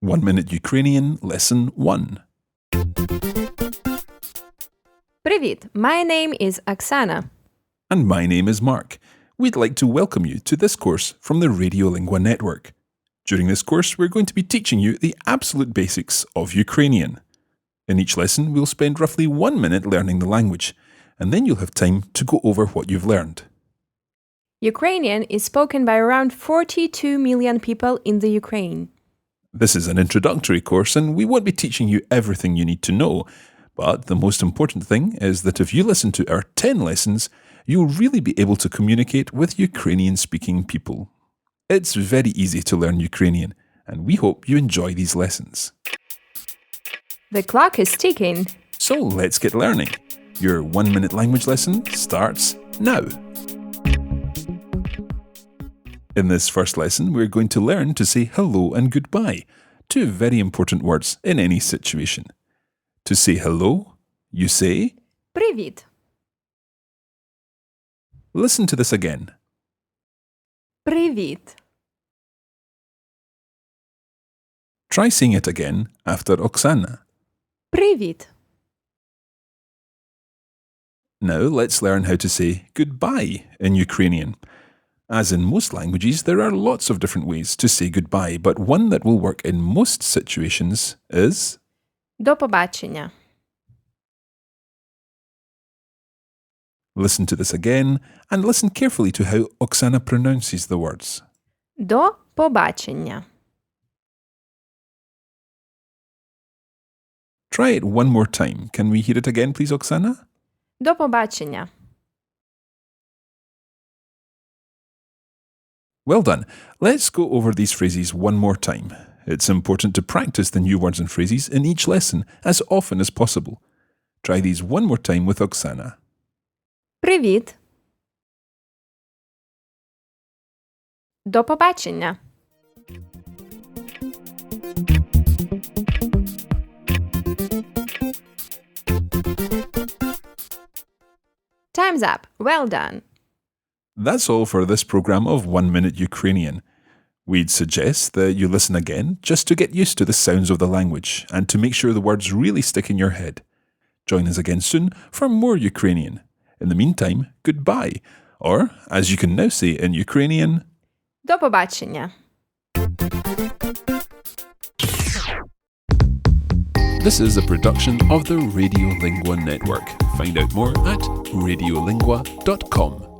1 Minute Ukrainian Lesson 1. Привіт! My name is Oksana. And my name is Mark. We'd like to welcome you to this course from the Radiolingua Network. During this course, we're going to be teaching you the absolute basics of Ukrainian. In each lesson, we'll spend roughly 1 minute learning the language, and then you'll have time to go over what you've learned. Ukrainian is spoken by around 42 million people in the Ukraine. This is an introductory course, and we won't be teaching you everything you need to know, but the most important thing is that if you listen to our 10 lessons, you'll really be able to communicate with Ukrainian-speaking people. It's very easy to learn Ukrainian, and we hope you enjoy these lessons. The clock is ticking. So let's get learning. Your 1 minute language lesson starts now. In this first lesson, we're going to learn to say hello and goodbye, two very important words in any situation. To say hello, you say, Привіт! listen to this again. Привіт! Try saying it again after Oksana. Привіт! Now let's learn how to say goodbye in Ukrainian. As in most languages, there are lots of different ways to say goodbye, but one that will work in most situations is До побачення. listen to this again and listen carefully to how Oksana pronounces the words. До побачення. Try it one more time. Can we hear it again, please, Oksana? До побачення. Well done. Let's go over these phrases one more time. It's important to practice the new words and phrases in each lesson as often as possible. Try these one more time with Oksana. Привіт! До побачення. Time's up. Well done. That's all for this program of 1 Minute Ukrainian. We'd suggest that you listen again just to get used to the sounds of the language and to make sure the words really stick in your head. Join us again soon for more Ukrainian. In the meantime, goodbye, or as you can now say in Ukrainian, До побачення. This is a production of the Radiolingua Network. Find out more at radiolingua.com.